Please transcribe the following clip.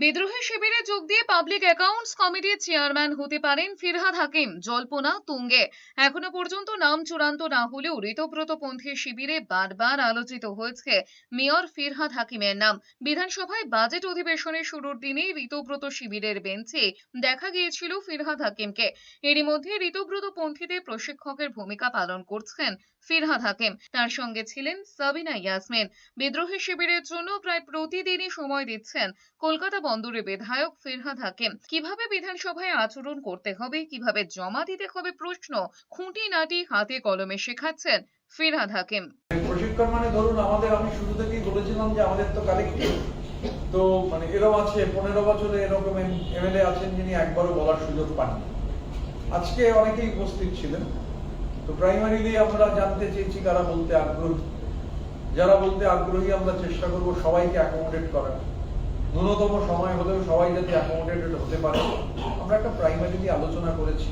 বিদ্রোহী শিবিরে যোগ দিয়ে পাবলিক অ্যাকাউন্টস কমিটির চেয়ারম্যান হতে পারেন ফিরহাদ হাকিম। জল্পনা তুঙ্গে। এখনো পর্যন্ত নাম চূড়ান্ত না হলেও ঋতব্রতপন্থী শিবিরে বারবার আলোচিত হয়েছে মেয়র ফিরহাদ হাকিমের নাম। বিধানসভায় বাজেট অধিবেশনের শুরুর দিনেই ঋতব্রত শিবিরের বেঞ্চে দেখা গিয়েছিল ফিরহাদ হাকিমকে। এরই মধ্যে ঋতব্রতপন্থীদের প্রশিক্ষকের ভূমিকা পালন করছেন ফিরহাদ হাকিম। তার সঙ্গে ছিলেন সাবিনা ইয়াসমিন। বিদ্রোহী শিবিরের জন্য প্রায় প্রতিদিনই সময় দিচ্ছেন কলকাতা বন্দরের বিধায়ক ফিরহাদ হাকিম। কিভাবে বিধানসভায় আচরণ করতে হবে, কিভাবে জমা দিতে হবে প্রশ্ন খুঁটিনাটি হাতে কলমে শেখাচ্ছেন ফিরহাদ হাকিম। প্রশিক্ষণ মানে ধরুন আমাদের, আমি শুরু থেকেই বলেছিলাম যে আমাদের তো কালেক্টিভ, তো মানে এরকম আছে 15 বছরে এরকম এমএলএ আছেন যিনি একবারও বলার সুযোগ পাননি। আজকে অনেকেই উপস্থিত ছিলেন। তো প্রাইমারিলি আমরা জানতে চেয়েছি কারা বলতে আগ্রহী। যারা বলতে আগ্রহী আমরা চেষ্টা করব সবাইকে অ্যাকোমোডেট করার, ন্যূনতম সময় হলেও সবাই যাতে অ্যাকোমোডেটেড হতে পারে। আমরা একটা প্রাইমারিলি আলোচনা করেছি।